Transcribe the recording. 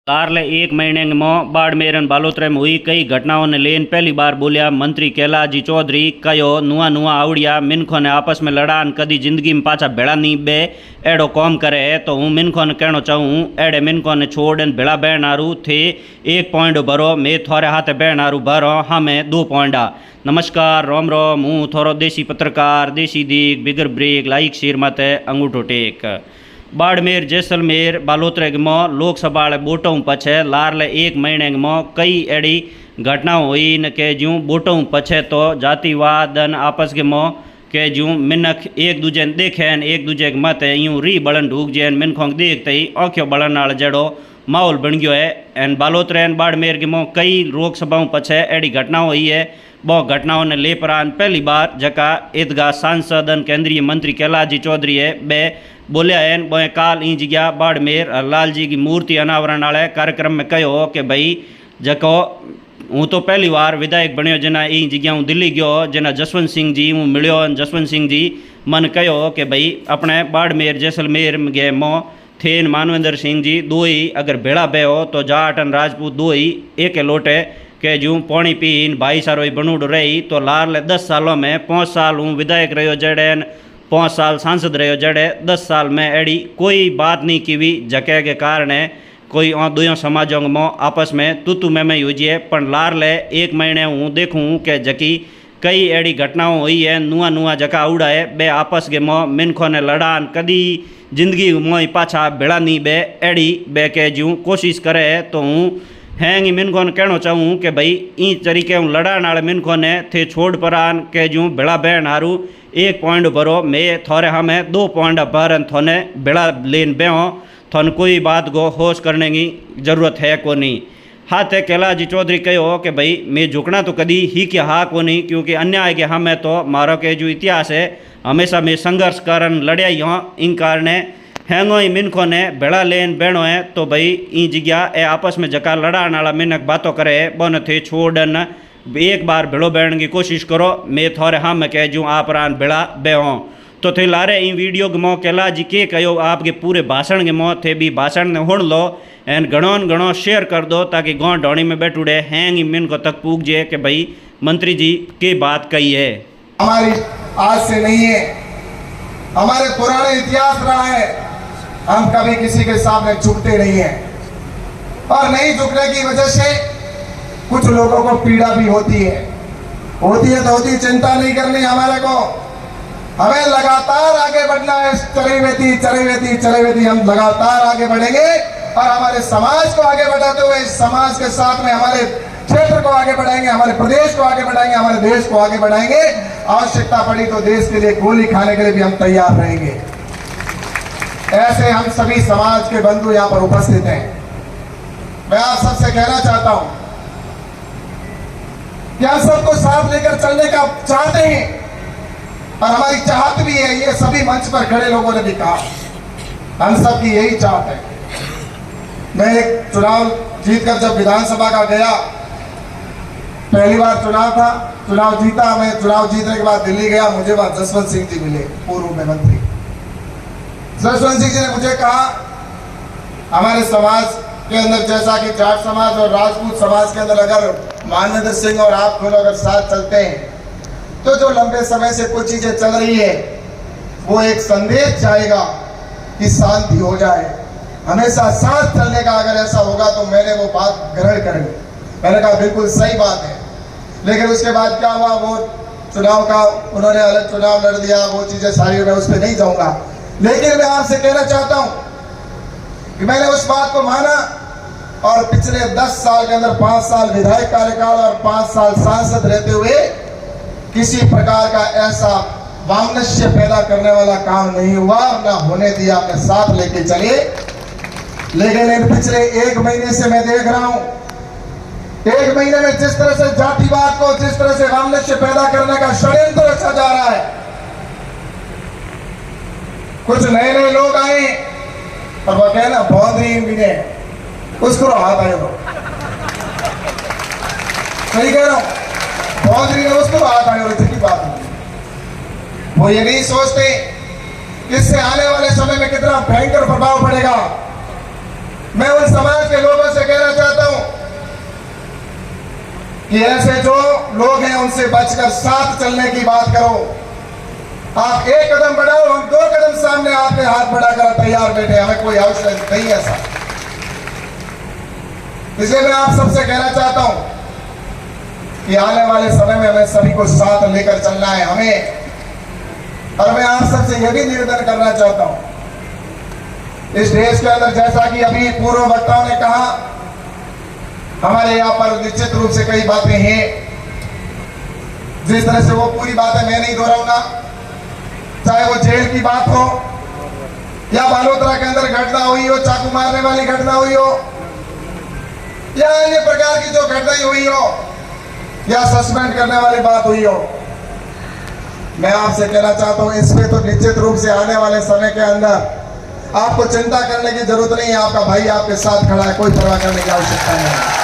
कारले एक महीने में बाड़मेर और बालोतरा में हुई कई घटनाओं ने लेन पहली बार बोलिया मंत्री कैलाश चौधरी कहो नुआ नुआ आवड़िया मिनखों ने आपस में लड़ान कदी जिंदगी में पाछा भेड़ा नहीं बे एड़ो कॉम करे है तो हूँ मिनखों ने कहना चाहूँ एड़े मिनखों ने छोड़ भेड़ा बहन आरू थे 1 पॉइंट भरो मैं थोड़े हाथे बहन आरू भरो हमें 2 पॉइंट। नमस्कार रोम रोम हूँ थोड़ो देसी पत्रकार देसी दीग बिगर ब्रेक लाइक शेर मत अंगूठो टेक। बाड़मेर जैसलमेर बालोतरा में लोकसभा वोटों पछे लारले 1 महीने में कई एड़ी घटनाओं हुई न के जूँ वोटों पछे तो जातिवाद आपस के मोह के जूँ मिनख एक दूजे देखें एक दूजे के मत यूँ री बड़न ढूक जैन मिनखों देखते ही औख्यों बड़न नाल जड़ो माहौल बन गयो है। एन बालोतरा एन बाड़मेर के मोह कई लोकसभाओं पछे एड़ी घटनाओं हुई है। बहुत घटनाओं ने ले परान पहली बार जका ईदगाह सांसद केंद्रीय मंत्री कैलाश चौधरी है बे बोलिया है बोए काल ई जगह बाड़मेर लाल जी की मूर्ति अनावरण वाले कार्यक्रम में कहो कि भाई जको हूँ तो पहली बार विधायक बनो जना ई जगह हूँ दिल्ली गयो जना जसवंत सिंह जी हूँ मिलो जसवंत सिंह जी मन कहो कि भाई अपने बाड़मेर जैसलमेर गे मोह थेन मानवेंद्र सिंह जी दो ही अगर भेड़ा बे हो तो जाट और राजपूत दो ही एक लोटे के जूँ पौनी पीन भाई सारो बनूड रही तो लार 10 सालों में 5 साल हूँ विधायक रहो जड़े 5 साल सांसद रहो जड़े 10 साल में एड़ी कोई बात नहीं की भी जके के कारण कोई दोनों समाजों में आपस में तू में यूजिए पर लार ले 1 महीने हूँ देखूँ कि जकी कई एड़ी घटनाओं हुई है नुआ नुआ जका उड़ा है बे आपस के मोह मिनखों ने लड़ान कदी जिंदगी मोह पाछा भेड़ा नहीं बे एड़ी बे के जूँ कोशिश करे तो हूँ हैंग मिनखों ने कहना चाहूँ कि भाई ई तरीके हूँ लड़ान वाले मिनखों ने थे छोड़ परान के जूँ भेड़ा बहन हारू 1 पॉइंट भरो मैं थोड़े हमें 2 पॉइंट भर थोने भेड़ा लेन बेहो थोन कोई बात को होश करने की जरूरत है को नहीं। हाँ ते कैलाश चौधरी कहो कि भाई मैं झुकना तो कदी ही के हाँ को नहीं क्योंकि अन्याय के हमें तो मारो के जो इतिहास है हमेशा मैं संघर्ष करन लड़िया ही हूँ इन कारण हैंगो ही मिनखों ने भेड़ा लेन बहनो है तो भाई ई जगह ए आपस में जका लड़ान वाला मिनक बातों करे बन थे छोड़न 1 बार भेड़ो बहन की कोशिश करो मैं थोड़े हाँ मैं कह जूँ आप रान भेड़ा बेहो तो थे लारे ई वीडियो के मोह कैलाश जी के कहो आपके पूरे भाषण के मोह थे भी भाषण ने हुण लो एन घणो शेयर कर दो ताकि गाँव ढोणी में बैठुड़े हैंग मिनकों तक पूग जाए कि भाई मंत्री जी की बात कही है। हमारी आज से नहीं है, हमारे पुराने इतिहास रहा है, हम कभी किसी के सामने झुकते नहीं हैं और नहीं झुकने की वजह से कुछ लोगों को पीड़ा भी होती है तो होती चिंता नहीं करनी हमारे को, हमें लगातार आगे बढ़ना है। चले वेती हम लगातार आगे बढ़ेंगे और हमारे समाज को आगे बढ़ाते हुए समाज के साथ में हमारे क्षेत्र को आगे बढ़ाएंगे, हमारे प्रदेश को आगे बढ़ाएंगे, हमारे देश को आगे बढ़ाएंगे। आवश्यकता पड़ी तो देश के लिए गोली खाने के लिए भी हम तैयार रहेंगे। ऐसे हम सभी समाज के बंधु यहाँ पर उपस्थित हैं। मैं आप सबसे कहना चाहता हूं कि हम सबको साथ लेकर चलने का चाहते हैं और हमारी चाहत भी है। ये सभी मंच पर खड़े लोगों ने भी कहा, हम सबकी यही चाहत है। मैं एक चुनाव जीतकर जब विधानसभा का गया, पहली बार चुनाव था, चुनाव जीता। मैं चुनाव जीतने के बाद दिल्ली गया, मुझे वहां जसवंत सिंह जी मिले, पूर्व में मंत्री जसवंत सिंह जी ने मुझे कहा हमारे समाज के अंदर जैसा कि जाट समाज और राजपूत समाज के अंदर अगर मानवेंद्र सिंह और आप दोनों अगर साथ चलते हैं तो जो लंबे समय से कुछ चीजें चल रही है वो एक संदेश जाएगा कि शांति हो जाए। हमेशा साथ चलने का अगर ऐसा होगा तो मैंने वो बात ग्रहण कर ली। मैंने कहा बिल्कुल सही बात है। लेकिन उसके बाद क्या हुआ, वो चुनाव का उन्होंने अलग चुनाव लड़ दिया, वो चीजें सारी, मैं उस पर नहीं जाऊंगा। लेकिन मैं आपसे कहना चाहता हूं कि मैंने उस बात को माना और पिछले 10 साल के अंदर 5 साल विधायक कार्यकाल और 5 साल सांसद रहते हुए किसी प्रकार का ऐसा वामनस्य पैदा करने वाला काम नहीं हुआ, ना होने दिया, अपने साथ लेके चले। लेकिन इन पिछले 1 महीने से मैं देख रहा हूं, 1 महीने में जिस तरह से जातिवाद को, जिस तरह से वामनस्य पैदा करने का षड्यंत्र रचा जा रहा है। कुछ नए लोग आए और वो कहना बौद्धरी भी ने उसको हाथ आए, वो सही कह रहा हूं, बौद्धरी ने उसको हाथ आए, की बात नहीं। वो ये नहीं सोचते इससे आने वाले समय में कितना भयंकर प्रभाव पड़ेगा। मैं उन समाज के लोगों से कि ऐसे जो लोग हैं उनसे बचकर साथ चलने की बात करो। आप एक कदम बढ़ाओ, हम 2 कदम सामने आपके हाथ बढ़ाकर तैयार बैठे, हमें कोई आवश्यक नहीं ऐसा। इसलिए मैं आप सबसे कहना चाहता हूं कि आने वाले समय में हमें सभी को साथ लेकर चलना है हमें। और मैं आप सबसे यह भी निवेदन करना चाहता हूं, इस देश के अंदर जैसा कि अभी पूर्व वक्ताओं ने कहा, हमारे यहाँ पर निश्चित रूप से कई बातें हैं, जिस तरह से वो पूरी बातें मैं नहीं दोहराऊंगा, चाहे वो जेल की बात हो या बालोतरा के अंदर घटना हुई हो, चाकू मारने वाली घटना हुई हो, या अन्य प्रकार की जो घटनाएं हुई हो, या सस्पेंड करने वाली बात हुई हो। मैं आपसे कहना चाहता हूं, इसमें तो निश्चित रूप से आने वाले समय के अंदर आपको चिंता करने की जरूरत नहीं है। आपका भाई आपके साथ खड़ा है, कोई परवाह करने की आवश्यकता नहीं है।